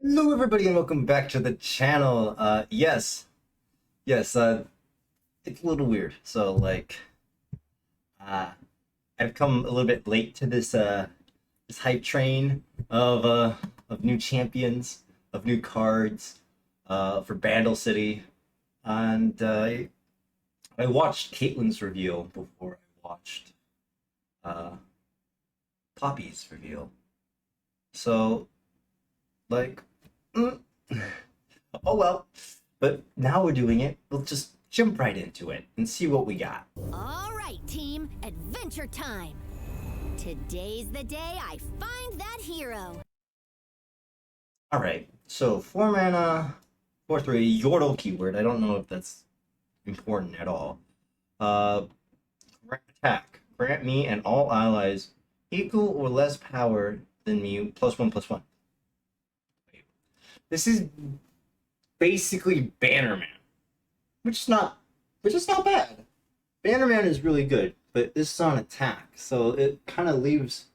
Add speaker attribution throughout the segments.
Speaker 1: Hello everybody and welcome back to the channel. Yes, it's a little weird. So uh I've come a little bit late to this hype train of new champions, of new cards for Bandle City. And I watched Caitlyn's reveal before I watched uh Poppy's reveal. So like mm, oh well, but now we're doing it. We'll just jump right into it and see what we got.
Speaker 2: All right, team, adventure time. Today's the day I find that hero.
Speaker 1: All right, so 4 mana, 4/3 Yordle keyword. I don't know if that's important at all. Attack. Grant me and all allies equal or less power than me, +1/+1. This is basically Bannerman, which is not bad. Bannerman is really good, but this is on attack, so it kind of leaves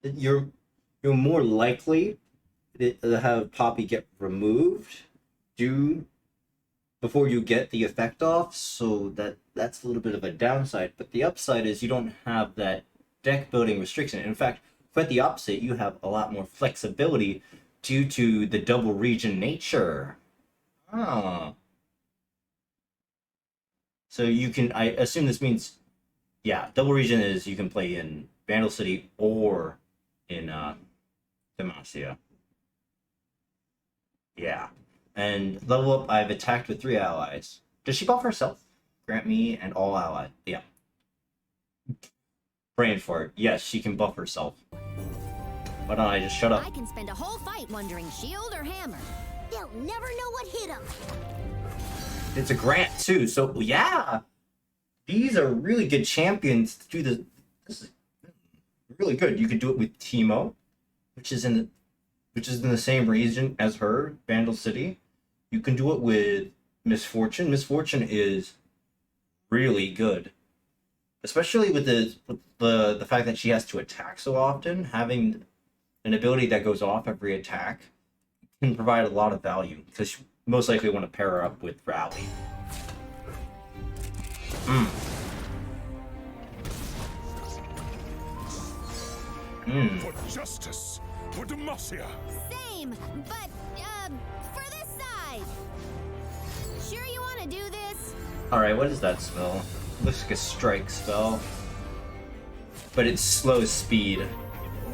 Speaker 1: you're more likely to have Poppy get removed before you get the effect off, so that's a little bit of a downside. But the upside is you don't have that deck building restriction. In fact, quite the opposite, you have a lot more flexibility due to the double region nature. Ah. So you can, I assume this means, yeah, double region is you can play in Vandal City or in Demacia. Yeah. And level up, I've attacked with 3 allies. Does she buff herself? Grant me and all allies. Yeah. Praying for it. Yes, she can buff herself. Why don't I just shut up?
Speaker 2: I can spend a whole fight wondering shield or hammer. They'll never know what hit them.
Speaker 1: It's a grant too, so yeah. These are really good champions to do this. This is really good. You could do it with Teemo, which is in the same region as her, Vandal City. You can do it with Misfortune. Misfortune is really good, especially with the fact that she has to attack so often. Having an ability that goes off every attack can provide a lot of value, because you most likely want to pair her up with Rally.
Speaker 3: For justice, for Demacia.
Speaker 2: Same, but, for this side. Sure you want to do this?
Speaker 1: Alright, what is that spell? Looks like a strike spell, but it's slow speed.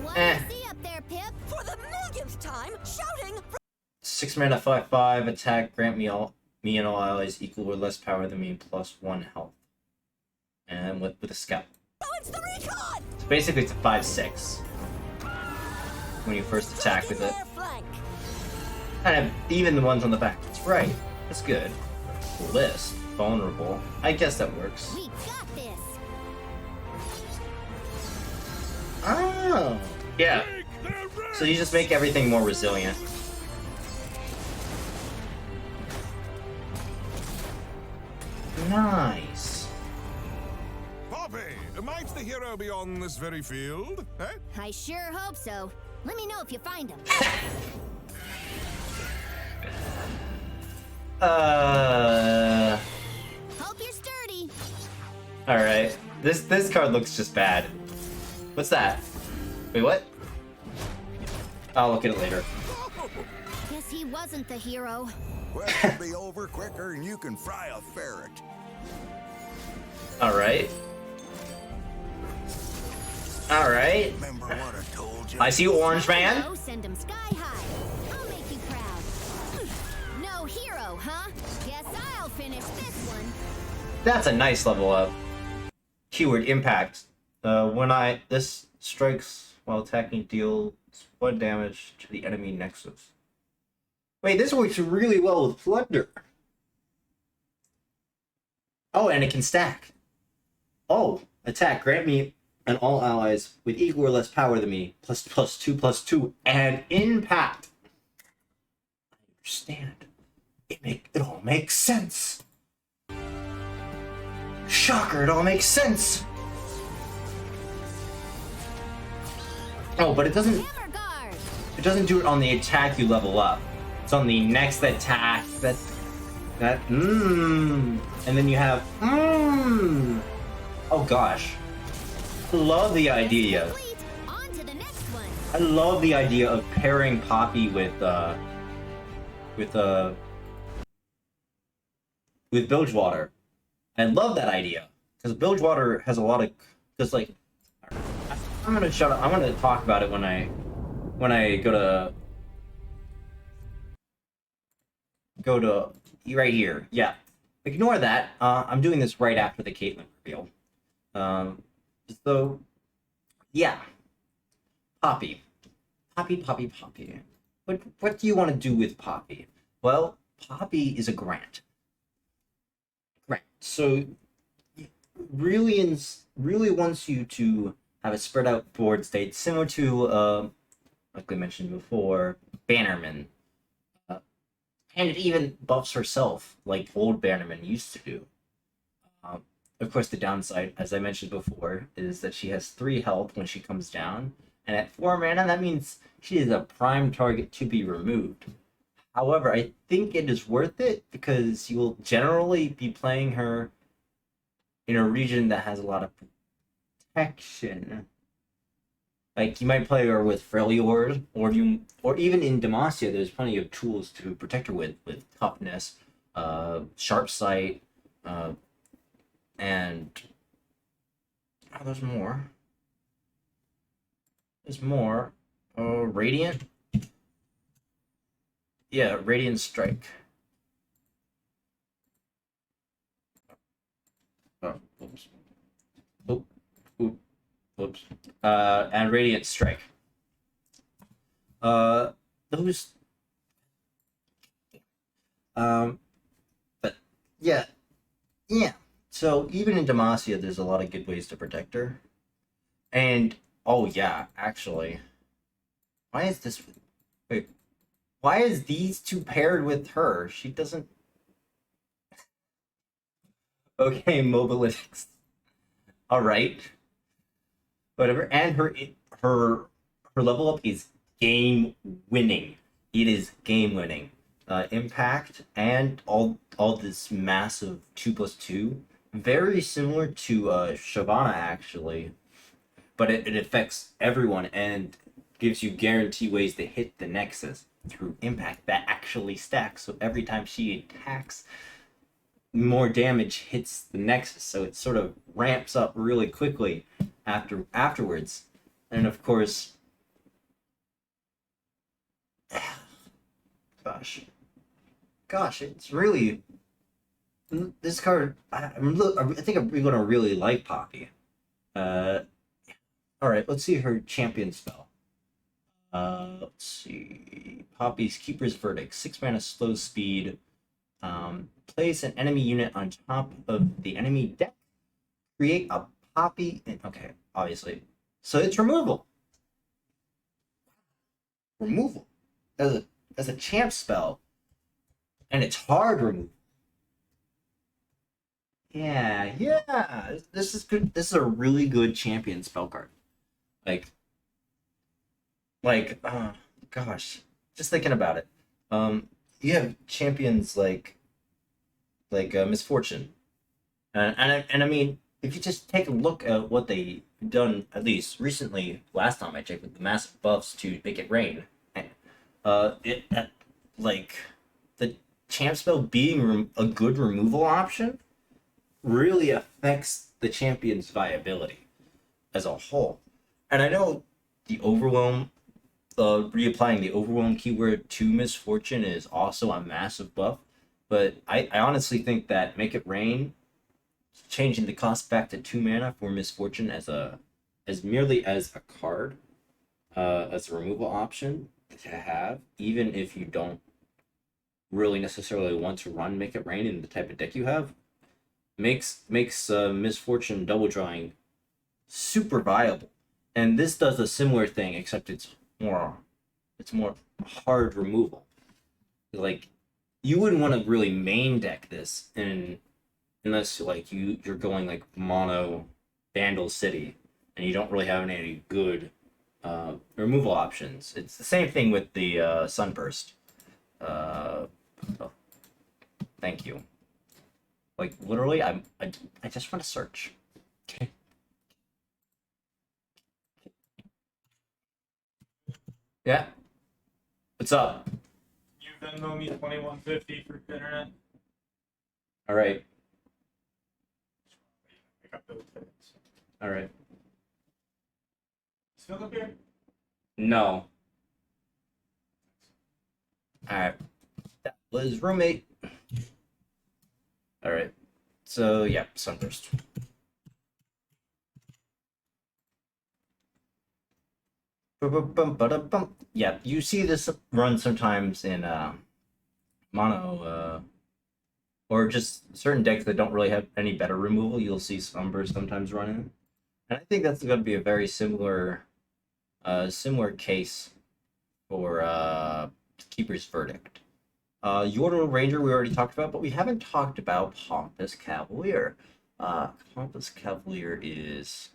Speaker 2: What do you see up there, Pip?
Speaker 4: For the millionth time, shouting!
Speaker 1: 6 mana, 5/5 attack. Grant me and all allies equal or less power than me, +1 health, and with a scout.
Speaker 4: Oh, it's the recon!
Speaker 1: So basically, it's a 5/6 when you first attack with it.
Speaker 4: Their flank.
Speaker 1: Kind of even the ones on the back. That's right. That's good. List vulnerable. I guess that works.
Speaker 2: We got this.
Speaker 1: Oh, yeah. So you just make everything more resilient. Nice.
Speaker 3: Poppy, might the hero be on this very field? Eh?
Speaker 2: I sure hope so. Let me know if you find him. Hope you're sturdy.
Speaker 1: All right. This card looks just bad. What's that? Wait, what? I'll look at it later.
Speaker 2: Guess he wasn't the hero.
Speaker 5: Quest will be over quicker than you can fry a ferret.
Speaker 1: All right. All right.
Speaker 5: Remember what I told you?
Speaker 1: I see Orange Man.
Speaker 2: Hero, send him sky high. I'll make you proud. No hero, huh? Guess I'll finish this one.
Speaker 1: That's a nice level up. Keyword impact. This strikes while attacking, deals 1 damage to the enemy nexus. Wait, this works really well with Plunder. Oh, and it can stack. Oh, attack. Grant me and all allies with equal or less power than me, +2/+2, and impact. I understand. It all makes sense. Shocker, it all makes sense. Oh, but it doesn't It doesn't do it on the attack you level up. It's on the next attack and then you have Oh gosh. I love the idea.
Speaker 2: Complete. On to the next one.
Speaker 1: I love the idea of pairing Poppy with Bilgewater. I love that idea because Bilgewater has a lot of just like I'm gonna shut up. I'm gonna talk about it when I go to right here. Yeah, ignore that. I'm doing this right after the Caitlyn reveal. So yeah, Poppy. What do you want to do with Poppy? Well, Poppy is a grant. So really wants you to have a spread out board state similar to like we mentioned before, Bannerman. And it even buffs herself like old Bannerman used to do. Of course, the downside, as I mentioned before, is that she has 3 health when she comes down, and at 4 mana, that means she is a prime target to be removed. However, I think it is worth it because you will generally be playing her in a region that has a lot of protection. Like you might play her with Freljord, or even in Demacia, there's plenty of tools to protect her with toughness, sharp sight, and there's more. There's more. Radiant. Yeah, Radiant Strike. Oh, oops. Oops. And Radiant Strike. Those. But yeah. So even in Demacia, there's a lot of good ways to protect her. And oh yeah, actually, why is this? Wait. Why is these two paired with her? She doesn't... Okay, Mobilitics. Alright. Whatever. And her level up is game winning. It is game winning. Impact and all this massive 2+2. Very similar to Shyvana actually. But it affects everyone and gives you guaranteed ways to hit the Nexus through impact that actually stacks. So every time she attacks, more damage hits the Nexus. So it sort of ramps up really quickly afterwards. And of course, gosh, it's really this card. I think I'm gonna really like Poppy. All right, let's see her champion spell. Let's see. Poppy's Keeper's Verdict. 6 mana slow speed. Place an enemy unit on top of the enemy deck. Create a Poppy. Okay, obviously. So it's removal. As a champ spell. And it's hard removal. Yeah. This is good. This is a really good champion spell card. Gosh, just thinking about it. You have champions like Misfortune, and I mean, if you just take a look at what they've done, at least recently, last time I checked, with the massive buffs to make it rain, the champ spell being a good removal option really affects the champion's viability as a whole. And I know the Overwhelm. Reapplying the Overwhelm keyword to Misfortune is also a massive buff, but I honestly think that Make It Rain, changing the cost back to 2 mana for Misfortune as merely as a card, as a removal option to have, even if you don't really necessarily want to run Make It Rain in the type of deck you have, makes Misfortune double drawing super viable. And this does a similar thing, except it's more hard removal. Like, you wouldn't want to really main deck this unless like you're going like mono Vandal City and you don't really have any good removal options. It's the same thing with the Sunburst. Oh, thank you. Like literally, I just want to search. Okay. Yeah. What's up?
Speaker 6: You Venmo me 2150 for internet.
Speaker 1: All right.
Speaker 6: Pick up those tickets.
Speaker 1: All right.
Speaker 6: Is Phil up here?
Speaker 1: No. All right. That was roommate. All right. So yeah, Sunburst. Bum. Yeah, you see this run sometimes in mono, or just certain decks that don't really have any better removal. You'll see Sunburst sometimes running, and I think that's going to be a very similar case for Keeper's Verdict. Yordle Ranger we already talked about, but we haven't talked about Pompous Cavalier. Pompous Cavalier is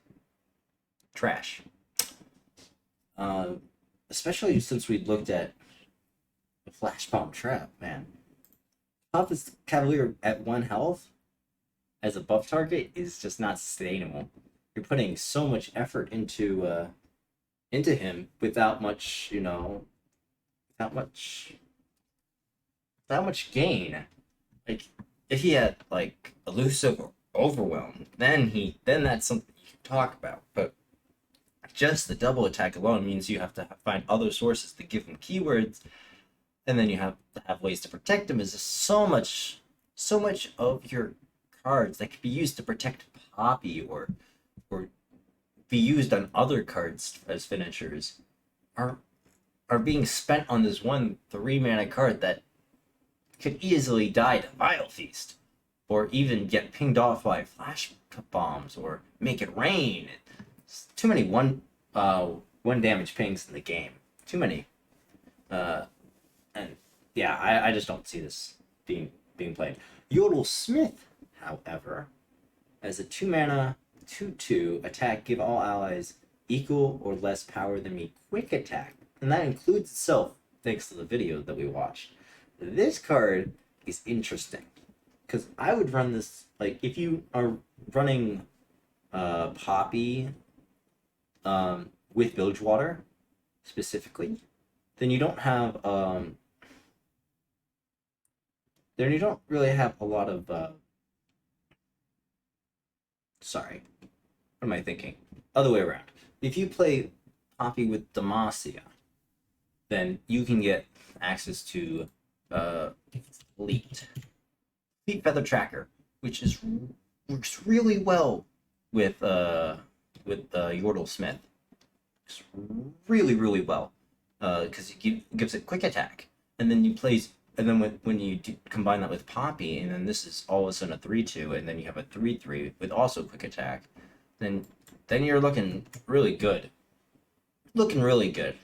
Speaker 1: trash. Especially since we looked at the Flash Bomb Trap, man. Pompous Cavalier at 1 health as a buff target is just not sustainable. You're putting so much effort into him without much, without much gain. Like if he had like elusive or overwhelm, then that's something you can talk about. But just the double attack alone means you have to find other sources to give him keywords, and then you have to have ways to protect him. Is just so much of your cards that could be used to protect Poppy or be used on other cards as finishers are being spent on this one 3-mana card that could easily die to Vile Feast, or even get pinged off by flash bombs, or make it rain. It's too many one damage pings in the game. Too many. And yeah, I just don't see this being played. Yodel Smith, however, as a 2-mana 2/2 attack, give all allies equal or less power than me quick attack, and that includes itself, thanks to the video that we watched. This card is interesting because I would run this, like, if you are running Poppy with Bilgewater specifically, then you don't have then you don't really have a lot of sorry, what am I thinking? Other way around. If you play Poppy with Demacia, then you can get access to Fleet Feather Tracker, which works really well with Yordle Smith. It's really well because it gives it quick attack, and then when you combine that with Poppy, and then this is all of a sudden a 3/2, and then you have a 3/3 with also quick attack, then you're looking really good. Looking really good.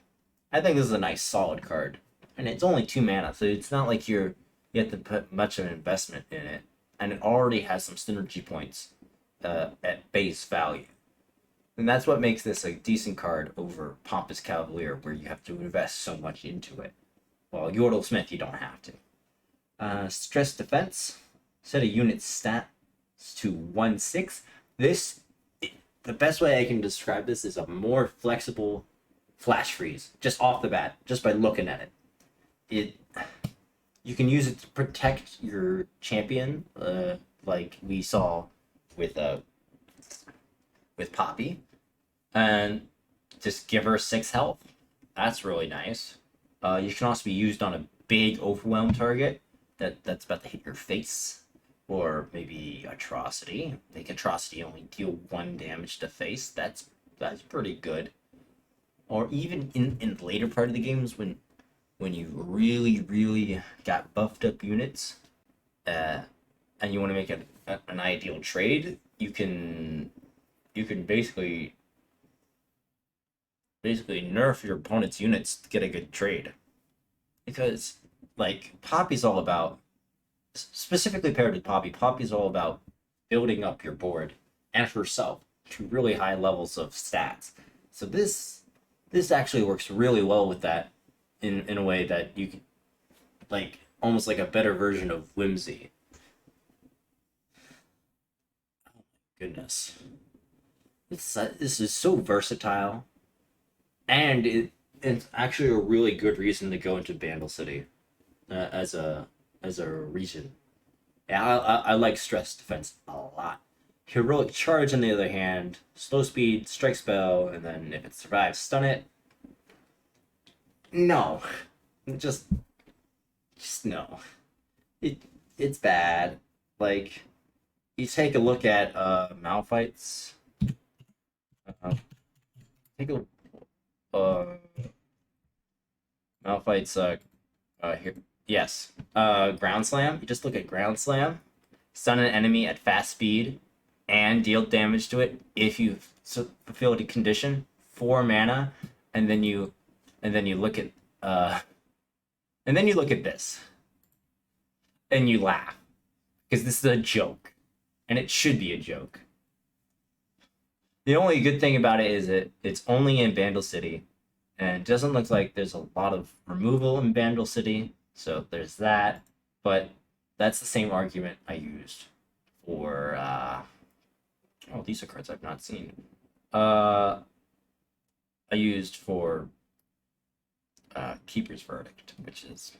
Speaker 1: I think this is a nice solid card, and it's only 2 mana, so it's not like you have to put much of an investment in it, and it already has some synergy points at base value. And that's what makes this a decent card over Pompous Cavalier, where you have to invest so much into it. Well, Yordle Smith, you don't have to. Stress Defense, set a unit stat to 1/6. The best way I can describe this is a more flexible Flash Freeze, just off the bat, just by looking at it. You can use it to protect your champion, like we saw with Poppy, and just give her 6 health. That's really nice. You can also be used on a big overwhelm target that's about to hit your face, or maybe Atrocity. Make Atrocity only deal 1 damage to face. That's pretty good. Or even in the later part of the games when you really got buffed up units, and you want to make an ideal trade, you can basically nerf your opponent's units to get a good trade. Because, like, Poppy's all about, specifically paired with Poppy's all about building up your board and herself to really high levels of stats. So this This actually works really well with that in a way that you can, like, almost like a better version of Whimsy. Goodness. This is so versatile, and it's actually a really good reason to go into Bandle City as a region. Yeah, I like stress defense a lot. Heroic charge, on the other hand, slow speed, strike spell, and then if it survives, stun it. No, just no. It's bad. Like, you take a look at Malphite's. Take a Malphite's here. Yes. Ground slam. You just look at ground slam, stun an enemy at fast speed, and deal damage to it if you fulfill the condition. 4 mana, and then you look at this, and you laugh because this is a joke, and it should be a joke. The only good thing about it is it's only in Bandle City, and it doesn't look like there's a lot of removal in Bandle City, so there's that. But that's the same argument I used for oh, these are cards I've not seen. I used for Keeper's Verdict, which is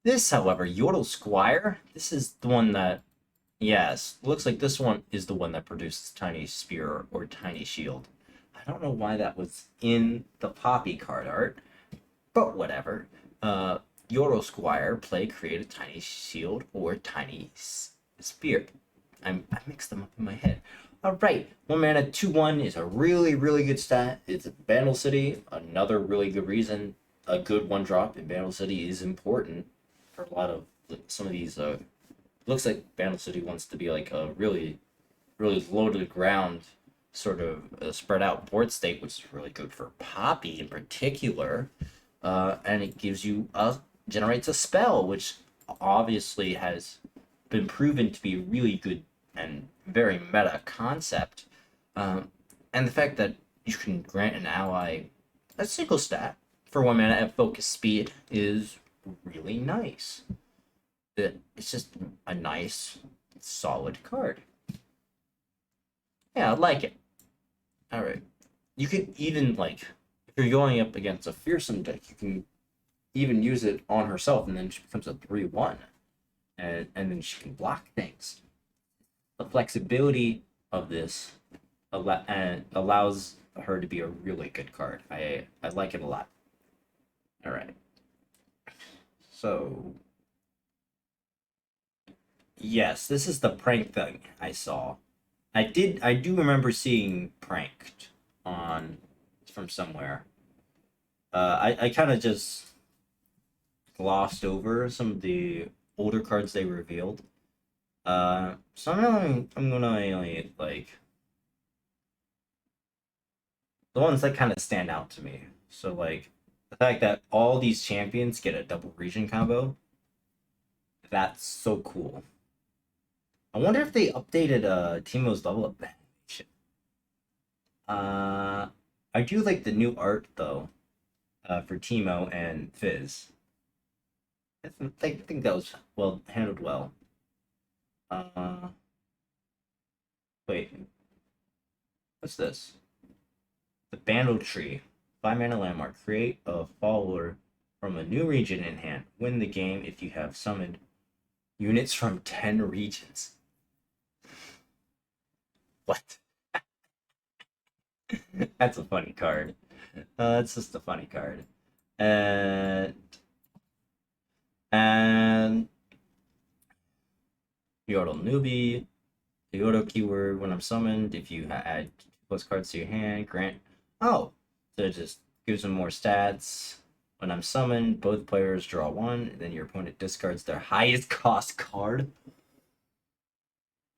Speaker 1: this, however, Yordle Squire. This is the one that, yes, looks like this one is the one that produces Tiny Spear or Tiny Shield. I don't know why that was in the Poppy card art, but whatever. Yordle Squire, play, create a Tiny Shield or Tiny Spear. I mixed them up in my head. Alright, 1 mana, 2/1 is a really, really good stat. It's a Bandle City, another really good reason. A good 1-drop in Bandle City is important for a lot of some of these. Looks like Bandle City wants to be like a really, really low to the ground sort of spread out board state, which is really good for Poppy in particular. And it gives you generates a spell, which obviously has been proven to be a really good and very meta concept. And the fact that you can grant an ally a single stat for 1 mana at focus speed is really nice. It's just a nice, solid card. Yeah, I like it. Alright. You can even, like, if you're going up against a fearsome deck, you can even use it on herself, and then she becomes a 3/1. And then she can block things. The flexibility of this allows her to be a really good card. I like it a lot. Alright. So, yes, this is the prank thing I saw. I do remember seeing pranked from somewhere. I kind of just glossed over some of the older cards they revealed. So I'm gonna only, like, the ones that kind of stand out to me. So, like, the fact that all these champions get a double region combo, that's so cool. I wonder if they updated Teemo's level up animation. I do like the new art though, for Teemo and Fizz. I think that was handled well. Wait, what's this? The Bandle Tree, 5 mana landmark. Create a follower from a new region in hand. Win the game if you have summoned units from 10 regions. What? That's a funny card. That's just a funny card. And Yordle Newbie. The Yordle keyword when I'm summoned. If you add 2+ cards to your hand, grant. Oh, so it just gives them more stats. When I'm summoned, both players draw 1, then your opponent discards their highest cost card.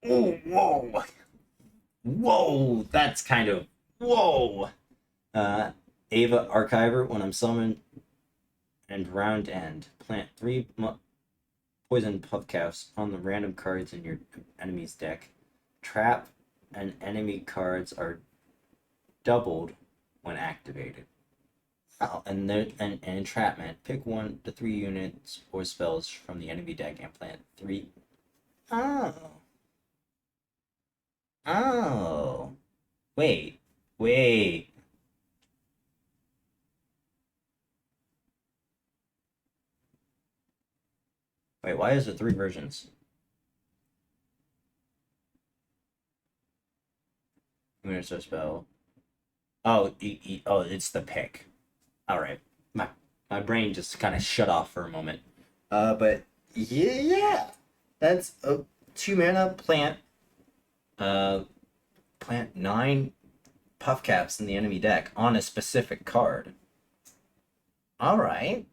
Speaker 1: Oh, whoa. Whoa, that's kind of, whoa. Ava Archiver, when I'm summoned, and round end, plant 3 poison puffcaps on the random cards in your enemy's deck. Trap and enemy cards are doubled when activated. Oh, and there and entrapment. Pick 1 to 3 units or spells from the enemy deck and plant 3. Oh. Oh. Wait. Wait. Wait, why is there 3 versions? Units or spell. Oh, oh, it's the pick. All right. My brain just kind of shut off for a moment. But yeah. That's a 2 mana plant. Plant 9 puff caps in the enemy deck on a specific card. All right.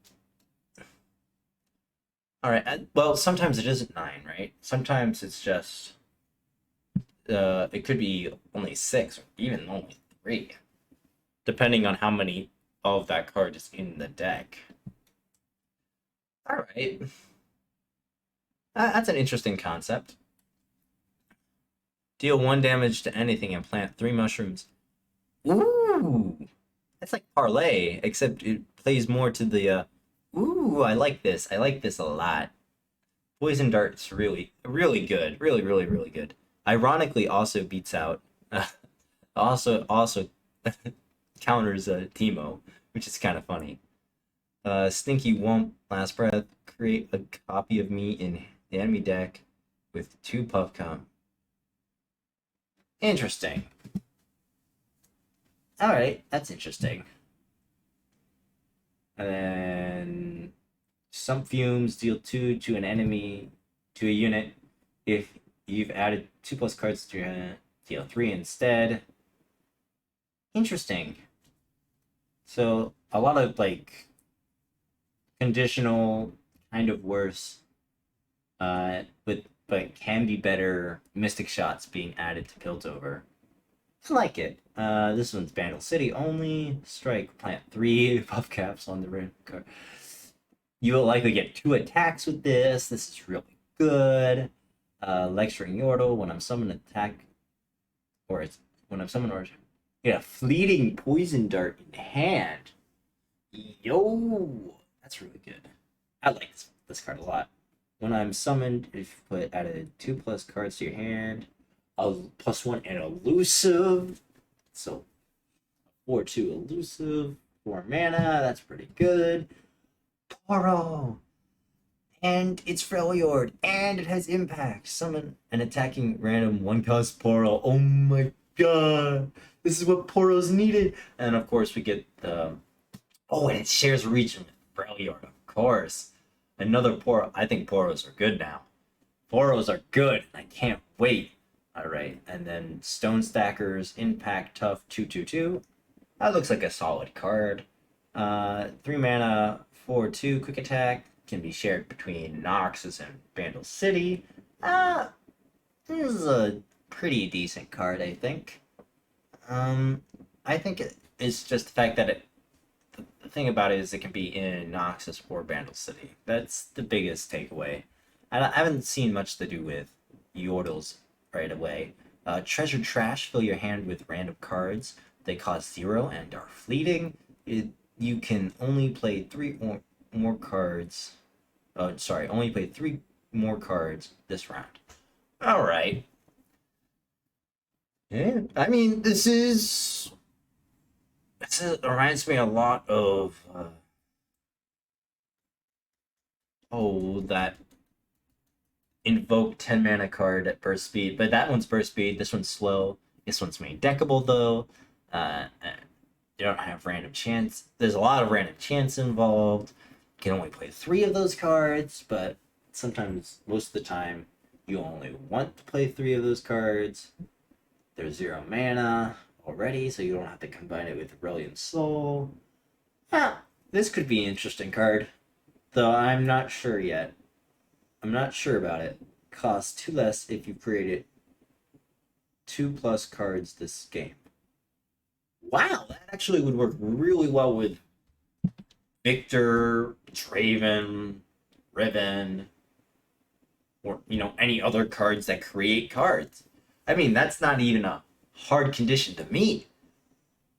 Speaker 1: All right. Well, sometimes it isn't 9, right? Sometimes it's just it could be only 6 or even only 3, depending on how many of that card is in the deck. All right. That's an interesting concept. Deal 1 damage to anything and plant 3 mushrooms. Ooh, that's like parlay, except it plays more to the. Ooh, I like this. I like this a lot. Poison dart's really, really good. Really, really, really good. Ironically, also beats out. Also counters Teemo, which is kind of funny. Stinky Wump, Last Breath. Create a copy of me in the enemy deck with 2 puff comp. Interesting. Alright, that's interesting. And then some fumes deal 2 to an enemy, to a unit. If you've added 2+ cards to your hand, deal 3 instead. Interesting. So a lot of like conditional, kind of worse, but can be better Mystic Shots being added to Piltover. I like it. This one's Bandle City only. Strike, plant 3 puff caps on the random card. You will likely get 2 attacks with this. This is really good. Lecturing Yordle when I'm summoned attack, or it's when I'm summoned or get a fleeting poison dart in hand. Yo, that's really good. I like this card a lot. When I'm summoned, if you added 2+ cards to your hand, a +1 and elusive. So 4/2 elusive, 4 mana. That's pretty good. Poro, and it's Freljord, and it has impact. Summon an attacking random 1-cost Poro. Oh my god, this is what Poro's needed. And of course we get the and it shares region with Freljord, of course. Another Poro. I think Poros are good now. Poros are good. I can't wait. Alright, and then Stone Stackers, Impact, Tough, 2/2/2. That looks like a solid card. 3 mana, 4/2, Quick Attack. Can be shared between Noxus and Bandle City. This is a pretty decent card, I think. I think it's just the fact that the thing about it is it can be in Noxus or Bandle City. That's the biggest takeaway. I haven't seen much to do with Yordles right away. Treasure Trash, fill your hand with random cards. They cost 0 and are fleeting. You can only play 3 or more cards. Only play 3 more cards this round. Alright. Yeah, I mean, this reminds me a lot of that invoke 10 mana card at burst speed, but that one's burst speed, this one's slow. This one's main deckable though. You don't have random chance. There's a lot of random chance involved. You can only play 3 of those cards, but sometimes, most of the time, you only want to play 3 of those cards. There's 0 mana already, so you don't have to combine it with Brilliant Soul. This could be an interesting card, though I'm not sure yet. I'm not sure about it. Costs 2 less if you created 2+ cards this game. Wow, that actually would work really well with Victor, Draven, Riven, or any other cards that create cards. I mean, that's not even a hard condition to meet.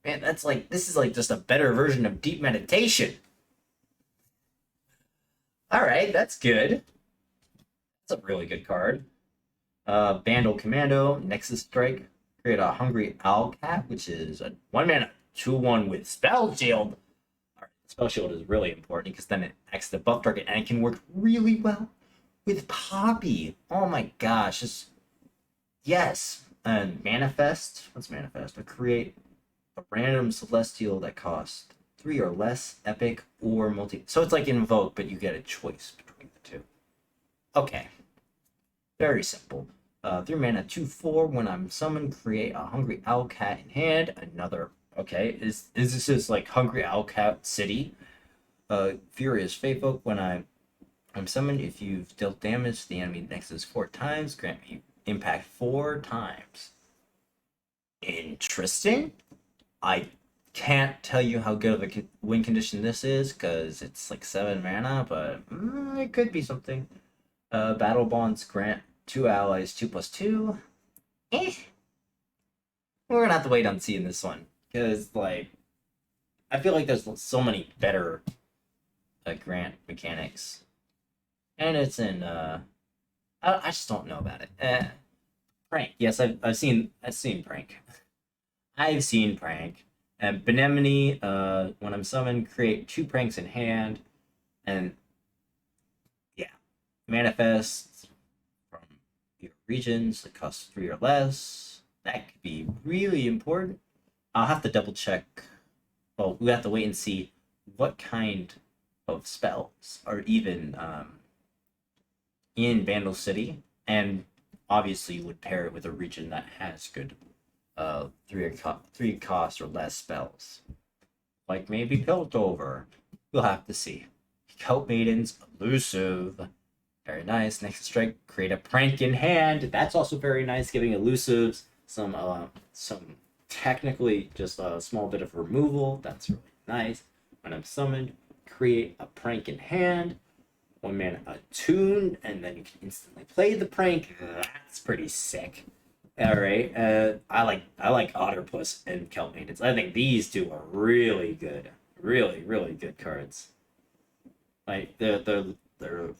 Speaker 1: Man, this is like just a better version of deep meditation. All right, that's good. That's a really good card. Vandal Commando, Nexus Strike. Create a Hungry Owl Cat, which is a 1-mana 2/1 with Spell Shield. All right, Spell Shield is really important because then it acts the buff target and it can work really well with Poppy. Oh my gosh, yes. And Manifest. What's Manifest? To create a random Celestial that costs 3 or less, epic or multi. So it's like Invoke, but you get a choice between the two. Okay. Very simple. 3 mana, 2/4. When I'm summoned, create a Hungry Owl Cat in hand. Another. Okay, is this just like Hungry Owl Cat City? Furious Fatefolk. When I'm summoned, if you've dealt damage to the enemy nexus 4 times, grant me impact 4 times. Interesting. I can't tell you how good of a win condition this is because it's like 7 mana, but it could be something. Battle Bonds grant 2 allies 2/2. We're gonna have to wait on seeing this one because like I feel like there's so many better grant mechanics, and it's in I just don't know about it. Prank. Yes, I've seen Prank. I've seen Prank. And Benemony, when I'm summoned, create 2 pranks in hand, and yeah, manifest from your regions that cost 3 or less. That could be really important. I'll have to double check. Well, we have to wait and see what kind of spells are even in Vandal City, and obviously you would pair it with a region that has good 3 cost or less spells. Like maybe Piltover. We'll have to see. Kelp Maidens, elusive. Very nice. Next strike, create a prank in hand. That's also very nice, giving elusives some technically just a small bit of removal. That's really nice. When I'm summoned, create a prank in hand. 1 mana attune, and then you can instantly play the prank. That's pretty sick. All right, I like Otterpuss and Kelp Maidens. I think these two are really good, really good cards. Like they're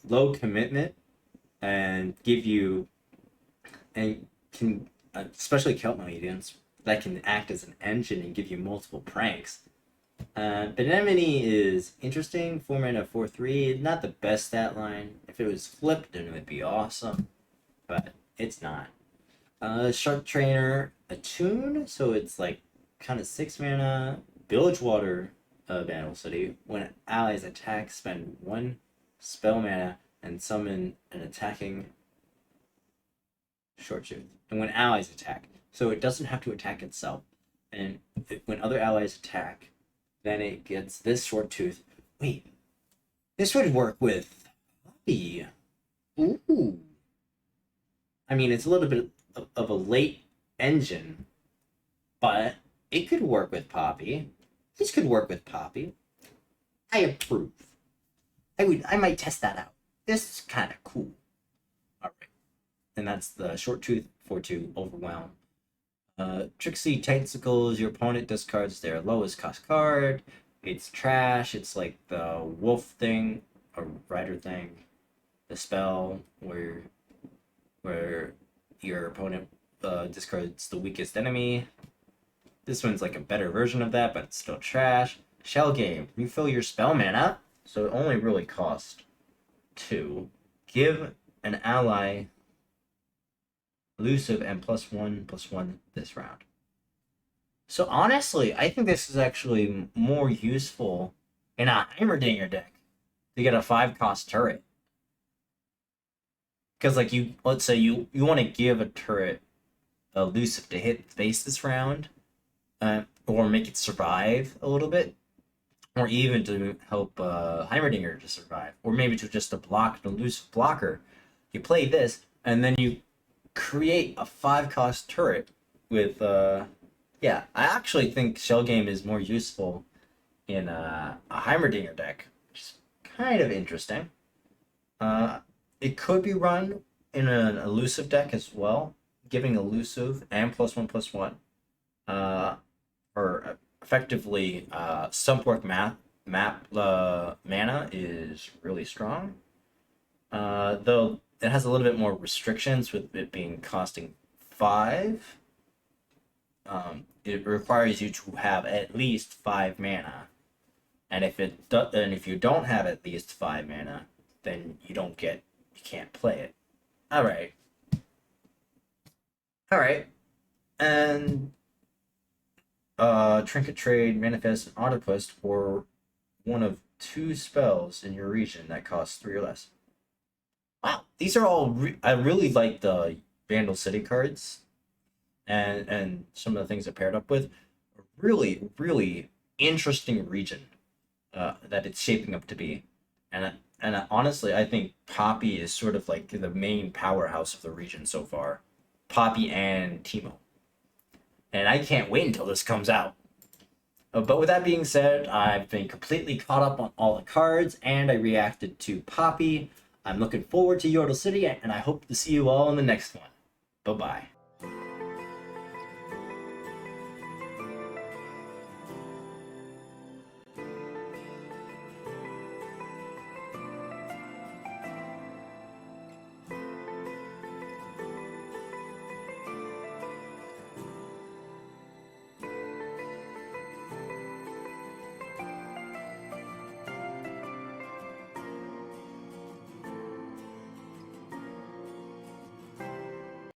Speaker 1: low commitment and give you and can especially Kelp Maidens that can act as an engine and give you multiple pranks. Benemony is interesting. 4 mana 4/3. Not the best stat line. If it was flipped, then it would be awesome, but it's not. Shark Trainer attune, so it's like kind of 6 mana. Bilgewater Vandal City. When allies attack, spend 1 spell mana and summon an attacking Short Tooth. And when allies attack, so it doesn't have to attack itself. And when other allies attack, then it gets this Short Tooth. Wait, this would work with Poppy. Ooh. I mean, it's a little bit of a late engine, but it could work with Poppy. This could work with Poppy. I approve. I might test that out. This is kind of cool. All right, and that's the Short Tooth 4/2 Overwhelm. Tricksy Tentacles. Your opponent discards their lowest cost card. It's trash. It's like the wolf thing, or rider thing. The spell where your opponent discards the weakest enemy. This one's like a better version of that, but it's still trash. Shell Game. Refill your spell mana, so it only really costs 2. Give an ally elusive and +1/+1 this round. So honestly, I think this is actually more useful in a Heimerdinger deck to get a 5-cost turret. Because like let's say you want to give a turret elusive to hit face this round, or make it survive a little bit, or even to help Heimerdinger to survive, or maybe just to block an elusive blocker. You play this, and then you create a 5-cost turret with yeah. I actually think Shell Game is more useful in a Heimerdinger deck, which is kind of interesting. It could be run in an elusive deck as well, giving elusive and +1/+1. Or effectively, Stumpwork mana is really strong. Though it has a little bit more restrictions with it being costing 5. It requires you to have at least 5 mana, and if you don't have at least 5 mana, then you can't play it. All right, and Trinket Trade, Manifest, and Autoquest for one of 2 spells in your region that costs 3 or less. Wow, these are all I really like the Vandal City cards, and some of the things it paired up with. A really interesting region that it's shaping up to be, and honestly, I think Poppy is sort of like the main powerhouse of the region so far. Poppy and Teemo, and I can't wait until this comes out. But with that being said, I've been completely caught up on all the cards, and I reacted to Poppy. I'm looking forward to Yordle City, and I hope to see you all in the next one. Bye-bye.